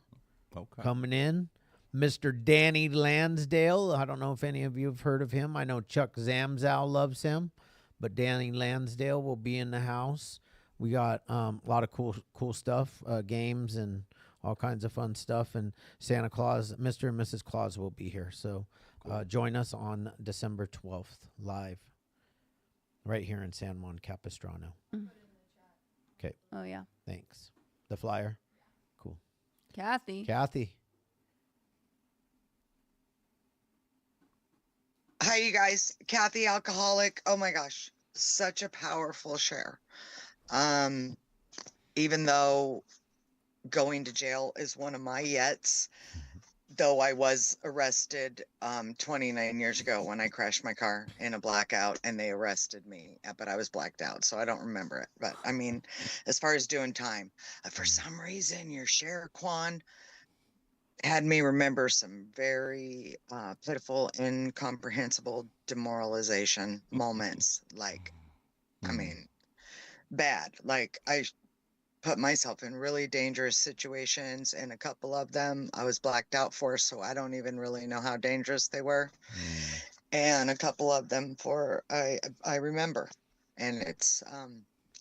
coming in. Mr. Danny Lansdale. I don't know if any of you have heard of him. I know Chuck Zamzow loves him, but Danny Lansdale will be in the house. We got a lot of cool stuff, games and all kinds of fun stuff. And Santa Claus, Mr. and Mrs. Claus will be here. So join us on December 12th live right here in San Juan Capistrano. Okay. Oh, yeah. Thanks. The flyer. Cool. Kathy. Hi, you guys. Kathy, alcoholic. Oh my gosh, such a powerful share. Even though going to jail is one of my yets, though I was arrested 29 years ago when I crashed my car in a blackout and they arrested me, but I was blacked out, so I don't remember it. But I mean, as far as doing time, for some reason, your share, Quan, had me remember some very pitiful, incomprehensible demoralization moments. Like, I mean, bad. Like, I put myself in really dangerous situations, and a couple of them I was blacked out for, so I don't even really know how dangerous they were. And a couple of them I remember, and it's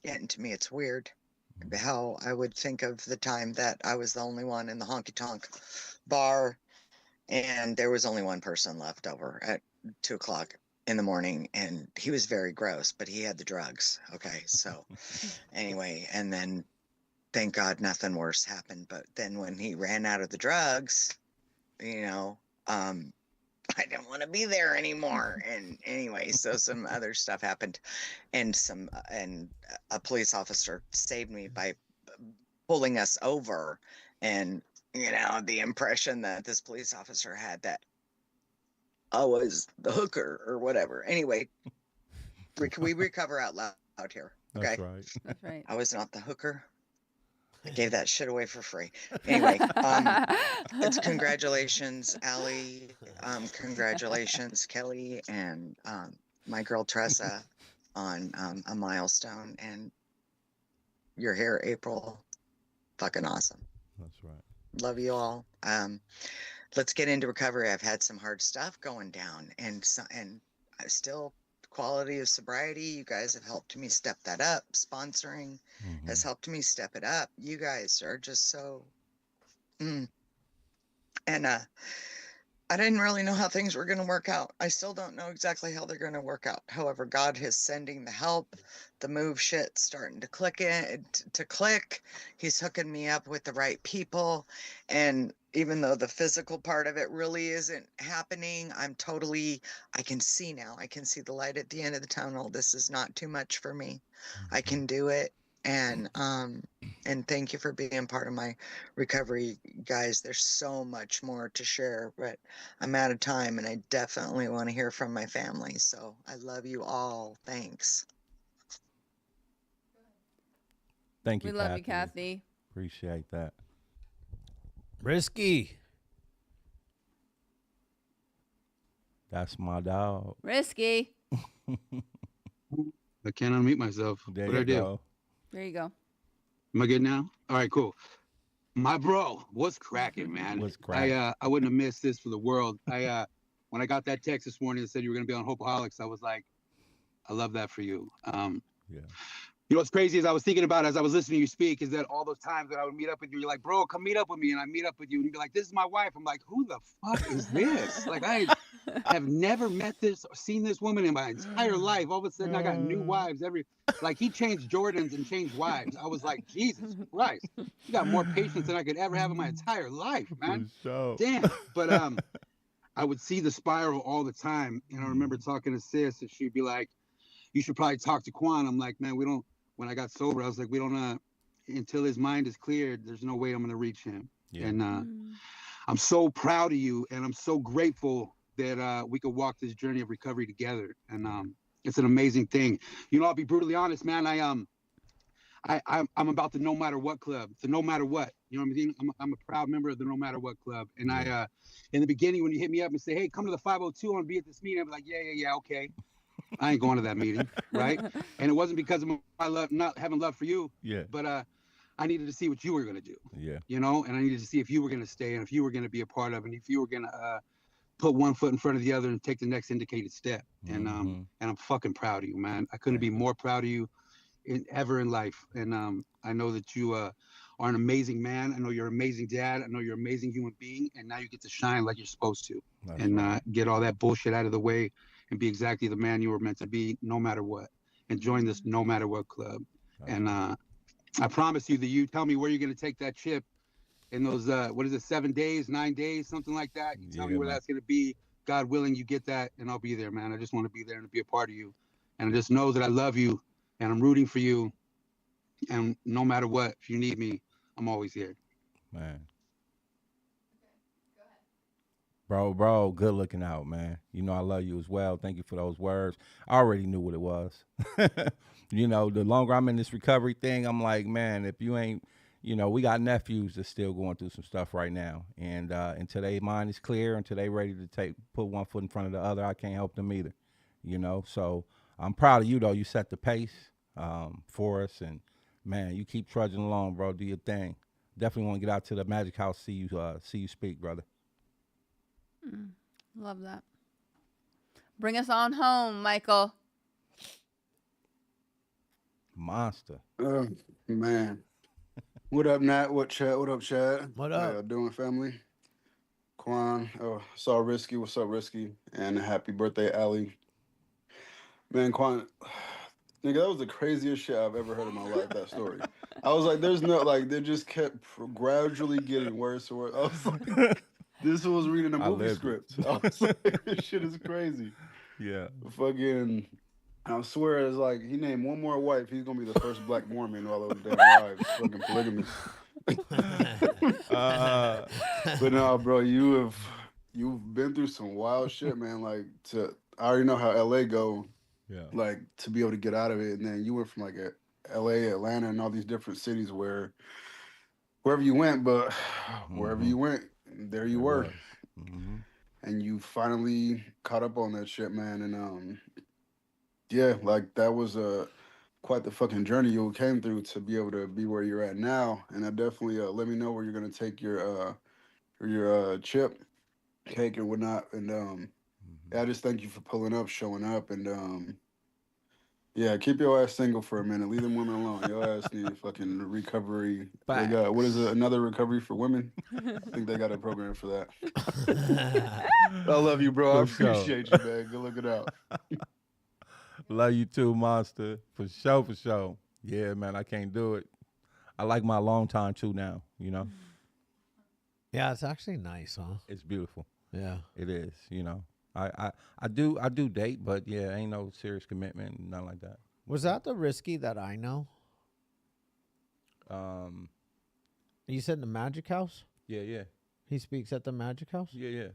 getting to me. It's weird how I would think of the time that I was the only one in the honky tonk bar and there was only one person left over at 2 o'clock in the morning, and he was very gross, but he had the drugs. Okay. So anyway, and then thank God nothing worse happened. But then when he ran out of the drugs, you know, I didn't want to be there anymore. And anyway, so some other stuff happened, and a police officer saved me by pulling us over. And, you know, the impression that this police officer had that I was the hooker or whatever. Anyway, we recover out loud here. Okay. That's right. That's right. I was not the hooker. I gave that shit away for free. Anyway, it's congratulations, Allie. Congratulations, Kelly, and my girl Tressa on a milestone. And you're here, April. Fucking awesome. That's right. Love you all. Let's get into recovery. I've had some hard stuff going down, and I still quality of sobriety. You guys have helped me step that up. Sponsoring has helped me step it up. You guys are just so and I didn't really know how things were going to work out. I still don't know exactly how they're going to work out. However, God is sending the help. The move shit starting to click. He's hooking me up with the right people. And even though the physical part of it really isn't happening, I can see now. I can see the light at the end of the tunnel. This is not too much for me. I can do it. And thank you for being part of my recovery, guys. There's so much more to share, but I'm out of time, and I definitely want to hear from my family. So I love you all. Thanks. Thank you, We love you, Kathy. Appreciate that. Risky. That's my dog. Risky. I can't unmute myself. There What do you I do? go. There you go. Am I good now? All right, cool. My bro, what's cracking, man? What's cracking? I wouldn't have missed this for the world. When I got that text this morning that said you were going to be on Hopeaholics, I was like, I love that for you. Yeah. You know what's crazy is I was thinking about as I was listening to you speak is that all those times that I would meet up with you, you're like, bro, come meet up with me. And I meet up with you and you'd be like, this is my wife. I'm like, who the fuck is this? Like, I have never met this or seen this woman in my entire life. All of a sudden I got new wives like he changed Jordans and changed wives. I was like, Jesus Christ, you got more patience than I could ever have in my entire life, man. Damn. But I would see the spiral all the time. And I remember talking to sis and she'd be like, you should probably talk to Quan. I'm like, man, we don't. When I got sober, I was like, we don't, until his mind is cleared, there's no way I'm going to reach him. Yeah. And I'm so proud of you. And I'm so grateful that we could walk this journey of recovery together. And it's an amazing thing. You know, I'll be brutally honest, man. I'm about the no matter what club. The no matter what. You know what I mean? I'm a proud member of the no matter what club. And I, in the beginning, when you hit me up and say, hey, come to the 502, I want to be at this meeting, I'm like, yeah, okay. I ain't going to that meeting, right? And it wasn't because of my love, not having love for you. Yeah. But I needed to see what you were going to do. Yeah. You know, and I needed to see if you were going to stay and if you were going to be a part of it, and if you were going to put one foot in front of the other and take the next indicated step. And I'm fucking proud of you, man. I couldn't be more proud of you ever in life. And I know that you are an amazing man. I know you're an amazing dad. I know you're an amazing human being. And now you get to shine like you're supposed to. That's and get all that bullshit out of the way and be exactly the man you were meant to be, no matter what. And join this no matter what club. And I promise you that you tell me where you're going to take that chip in those, 7 days, 9 days, something like that. You tell me where that's going to be. God willing, you get that, and I'll be there, man. I just want to be there and be a part of you. And I just know that I love you, and I'm rooting for you. And no matter what, if you need me, I'm always here. Man. Bro, good looking out, man. You know I love you as well. Thank you for those words. I already knew what it was. You know, the longer I'm in this recovery thing, I'm like, man, if you ain't, you know, we got nephews that's still going through some stuff right now. And until their mind is clear, until they ready to put one foot in front of the other, I can't help them either. You know, so I'm proud of you, though. You set the pace for us. And, man, you keep trudging along, bro. Do your thing. Definitely want to get out to the Magic House, see you speak, brother. Love that. Bring us on home, Michael. Monster. Man. What up, Nat? What Chad? What up, Chad? What up? How y'all doing, family? Quan. What's up, Risky? What's up, Risky? And happy birthday, Allie. Man, Quan, nigga, that was the craziest shit I've ever heard in my life, that story. I was like, there's no, like, they just kept gradually getting worse and worse. I was like, this was reading a movie script. I was like, this shit is crazy. Yeah. Fucking, I swear, it's like, he named one more wife, he's gonna be the first black Mormon while those damn wives. Fucking polygamous. But no, bro, you've been through some wild shit, man. Like, I already know how LA go. Yeah. Like, to be able to get out of it, and then you went from like LA, Atlanta, and all these different cities wherever you went, but wherever you went, there you were. And you finally caught up on that shit, man. And yeah, like that was quite the fucking journey you came through to be able to be where you're at now. And I definitely let me know where you're gonna take your chip, cake, and whatnot. And yeah, I just thank you for pulling up, showing up, and yeah, keep your ass single for a minute. Leave them women alone. Your ass need fucking recovery. They got, what is it, another recovery for women? I think they got a program for that. I love you, bro. I appreciate you, man. Good looking out. Love you too, Monster. For sure. Yeah, man, I can't do it. I like my alone time too now, you know? Yeah, it's actually nice, huh? It's beautiful. Yeah. It is, you know. I do date, but yeah, ain't no serious commitment, nothing like that. Was that the Risky that I know? You said the Magic House? Yeah. He speaks at the Magic House? Yeah.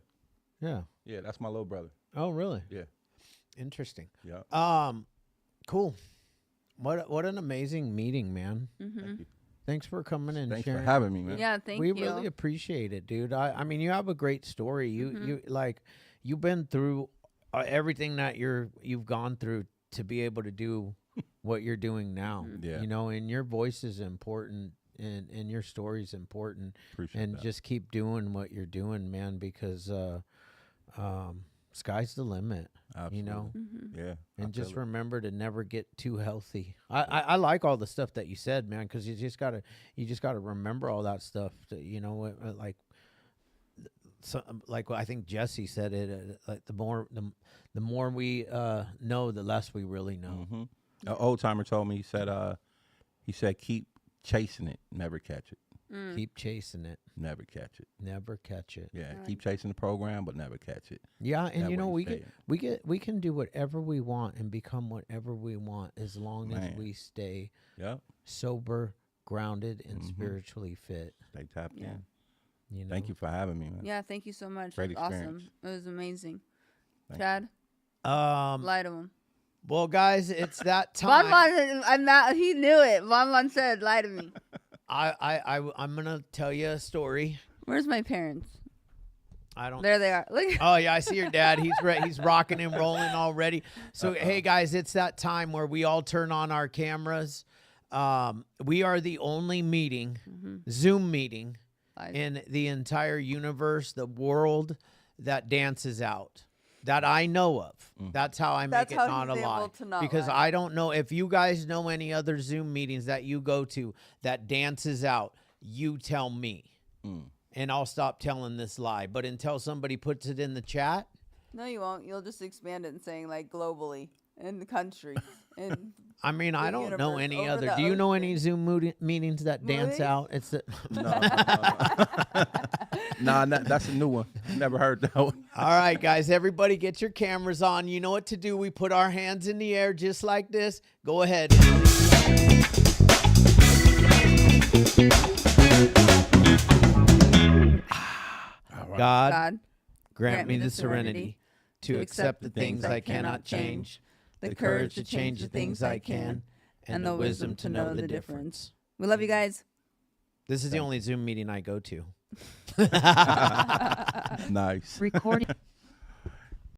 Yeah, that's my little brother. Oh, really? Yeah. Interesting. Yeah. Cool. What an amazing meeting, man. Thank you. Thanks for coming and Thanks sharing. for having me, man. Yeah, thank we you. We really appreciate it, dude. I mean, you have a great story. You like, you've been through everything that you've gone through to be able to do what you're doing now. Yeah. You know, and your voice is important, and your story is important. Appreciate that. Just keep doing what you're doing, man, because sky's the limit. Absolutely. You know, Yeah. and just feel it. remember to never get too healthy. I like all the stuff that you said, man, because you just gotta remember all that stuff. You know, like. So, like I think Jesse said it, like the more we know, the less we really know. An old timer told me, he said keep chasing it, never catch it. Keep chasing it, Never catch it. never catch it. Yeah, keep chasing the program, but never catch it. Yeah, and That you know way we can do whatever we want and become whatever we want as long as we stay sober, grounded, and spiritually fit. Stay tapped in. You know? Thank you for having me, man. Yeah, thank you so much. Great That's awesome. experience. It was amazing. Thank Chad, lie to him. Well, guys, it's that time. I'm not. He knew it. Bon said, "Lie to me." I'm gonna tell you a story. Where's my parents? I don't. There they are. Look. Oh yeah, I see your dad. He's rocking and rolling already. So hey guys, it's that time where we all turn on our cameras. We are the only meeting, Zoom meeting, in the entire universe, the world, that dances out. That I know of. That's how I make it not a lie. Because I don't know if you guys know any other Zoom meetings that you go to that dances out. You tell me, and I'll stop telling this lie. But until somebody puts it in the chat, No, you won't. You'll just expand it and saying like globally in the country. And I mean, I don't know universe, any over other. the Do you know ocean. any Zoom meetings that dance out? It's the Nah, that's a new one. Never heard that one. All right, guys, everybody get your cameras on. You know what to do. We put our hands in the air just like this. Go ahead. God, grant me the serenity to accept the things I cannot change, the courage to change the things I can, and the wisdom to know the difference. We love you guys. This is the only Zoom meeting I go to. Nice. Recording.